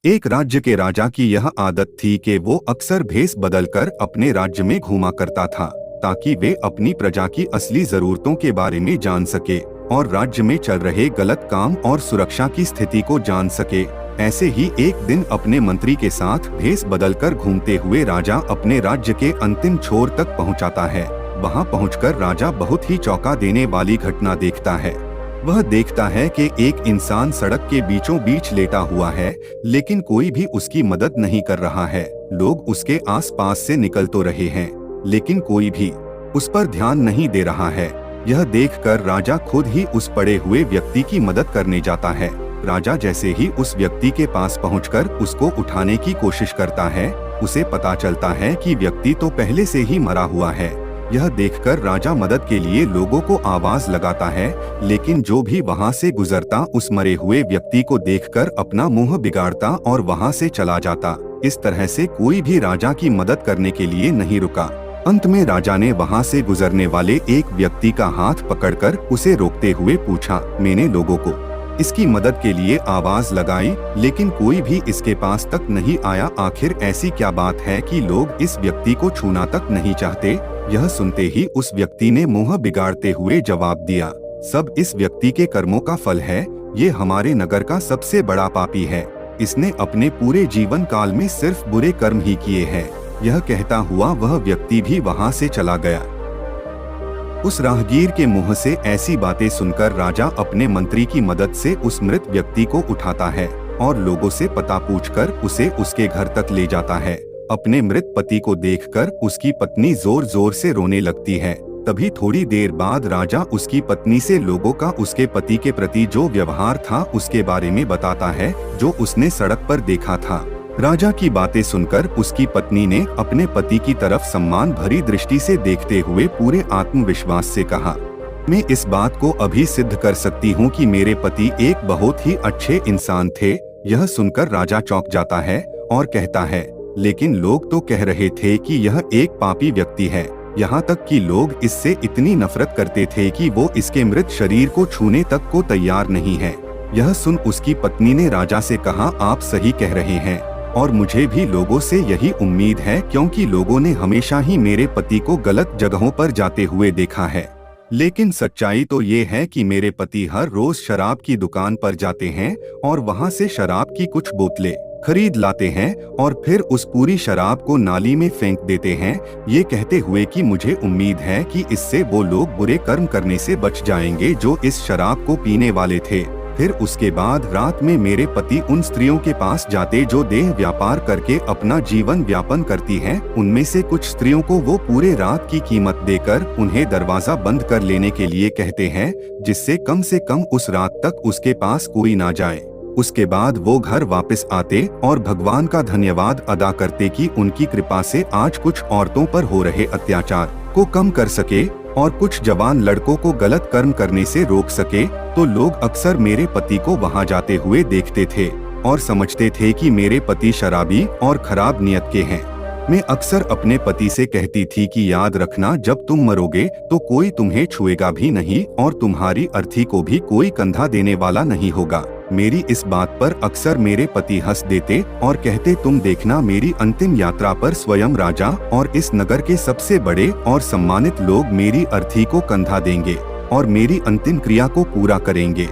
एक राज्य के राजा की यह आदत थी कि वो अक्सर भेष बदलकर अपने राज्य में घूमा करता था, ताकि वे अपनी प्रजा की असली जरूरतों के बारे में जान सके और राज्य में चल रहे गलत काम और सुरक्षा की स्थिति को जान सके। ऐसे ही एक दिन अपने मंत्री के साथ भेष बदलकर घूमते हुए राजा अपने राज्य के अंतिम छोर तक पहुंचाता है। वहां पहुंचकर राजा बहुत ही चौंका देने वाली घटना देखता है। वह देखता है कि एक इंसान सड़क के बीचों बीच लेटा हुआ है, लेकिन कोई भी उसकी मदद नहीं कर रहा है। लोग उसके आसपास से निकल तो रहे हैं, लेकिन कोई भी उस पर ध्यान नहीं दे रहा है। यह देखकर राजा खुद ही उस पड़े हुए व्यक्ति की मदद करने जाता है। राजा जैसे ही उस व्यक्ति के पास पहुंचकर उसको उठाने की कोशिश करता है, उसे पता चलता है कि व्यक्ति तो पहले से ही मरा हुआ है। यह देखकर राजा मदद के लिए लोगों को आवाज लगाता है, लेकिन जो भी वहां से गुजरता उस मरे हुए व्यक्ति को देखकर अपना मुंह बिगाड़ता और वहां से चला जाता। इस तरह से कोई भी राजा की मदद करने के लिए नहीं रुका। अंत में राजा ने वहां से गुजरने वाले एक व्यक्ति का हाथ पकड़कर उसे रोकते हुए पूछा, मैंने लोगों को इसकी मदद के लिए आवाज लगाई, लेकिन कोई भी इसके पास तक नहीं आया। आखिर ऐसी क्या बात है कि लोग इस व्यक्ति को छूना तक नहीं चाहते? यह सुनते ही उस व्यक्ति ने मुंह बिगाड़ते हुए जवाब दिया, सब इस व्यक्ति के कर्मों का फल है। ये हमारे नगर का सबसे बड़ा पापी है। इसने अपने पूरे जीवन काल में सिर्फ बुरे कर्म ही किए हैं। यह कहता हुआ वह व्यक्ति भी वहां से चला गया। उस राहगीर के मुंह से ऐसी बातें सुनकर राजा अपने मंत्री की मदद से उस मृत व्यक्ति को उठाता है और लोगों से पता पूछकर उसे उसके घर तक ले जाता है। अपने मृत पति को देखकर उसकी पत्नी जोर जोर से रोने लगती है। तभी थोड़ी देर बाद राजा उसकी पत्नी से लोगों का उसके पति के प्रति जो व्यवहार था उसके बारे में बताता है, जो उसने सड़क पर देखा था। राजा की बातें सुनकर उसकी पत्नी ने अपने पति की तरफ सम्मान भरी दृष्टि से देखते हुए पूरे आत्मविश्वास से कहा, मैं इस बात को अभी सिद्ध कर सकती हूँ कि मेरे पति एक बहुत ही अच्छे इंसान थे। यह सुनकर राजा चौंक जाता है और कहता है, लेकिन लोग तो कह रहे थे कि यह एक पापी व्यक्ति है। यहाँ तक कि लोग इससे इतनी नफरत करते थे कि वो इसके मृत शरीर को छूने तक को तैयार नहीं है। यह सुन उसकी पत्नी ने राजा से कहा, आप सही कह रहे हैं और मुझे भी लोगों से यही उम्मीद है, क्योंकि लोगों ने हमेशा ही मेरे पति को गलत जगहों पर जाते हुए देखा है। लेकिन सच्चाई तो ये है कि मेरे पति हर रोज शराब की दुकान पर जाते हैं और वहां से शराब की कुछ बोतलें खरीद लाते हैं और फिर उस पूरी शराब को नाली में फेंक देते हैं, ये कहते हुए कि मुझे उम्मीद है कि इससे वो लोग बुरे कर्म करने से बच जाएंगे जो इस शराब को पीने वाले थे। फिर उसके बाद रात में मेरे पति उन स्त्रियों के पास जाते जो देह व्यापार करके अपना जीवन व्यापन करती हैं। उनमें से कुछ स्त्रियों को वो पूरे रात की कीमत देकर उन्हें दरवाजा बंद कर लेने के लिए कहते हैं, जिससे कम से कम उस रात तक उसके पास कोई ना जाए। उसके बाद वो घर वापस आते और भगवान का धन्यवाद अदा करते कि उनकी कृपा से आज कुछ औरतों पर हो रहे अत्याचार को कम कर सके और कुछ जवान लड़कों को गलत कर्म करने से रोक सके। तो लोग अक्सर मेरे पति को वहां जाते हुए देखते थे और समझते थे कि मेरे पति शराबी और खराब नियत के हैं। मैं अक्सर अपने पति से कहती थी कि याद रखना, जब तुम मरोगे तो कोई तुम्हें छुएगा भी नहीं और तुम्हारी अर्थी को भी कोई कंधा देने वाला नहीं होगा। मेरी इस बात पर अक्सर मेरे पति हंस देते और कहते, तुम देखना, मेरी अंतिम यात्रा पर स्वयं राजा और इस नगर के सबसे बड़े और सम्मानित लोग मेरी अर्थी को कंधा देंगे और मेरी अंतिम क्रिया को पूरा करेंगे।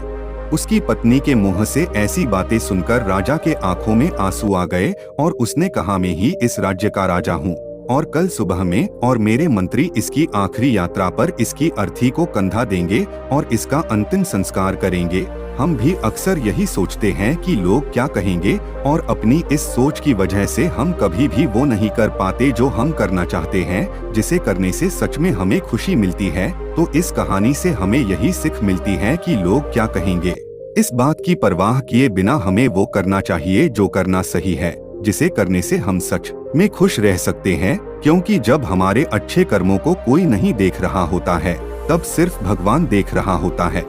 उसकी पत्नी के मुंह से ऐसी बातें सुनकर राजा के आंखों में आंसू आ गए और उसने कहा, मैं ही इस राज्य का राजा हूँ और कल सुबह में और मेरे मंत्री इसकी आखिरी यात्रा पर इसकी अर्थी को कंधा देंगे और इसका अंतिम संस्कार करेंगे। हम भी अक्सर यही सोचते हैं कि लोग क्या कहेंगे और अपनी इस सोच की वजह से हम कभी भी वो नहीं कर पाते जो हम करना चाहते हैं, जिसे करने से सच में हमें खुशी मिलती है। तो इस कहानी से हमें यही सीख मिलती है कि लोग क्या कहेंगे, इस बात की परवाह किए बिना हमें वो करना चाहिए जो करना सही है, जिसे करने से हम सच में खुश रह सकते हैं। क्योंकि जब हमारे अच्छे कर्मों को कोई नहीं देख रहा होता है, तब सिर्फ भगवान देख रहा होता है।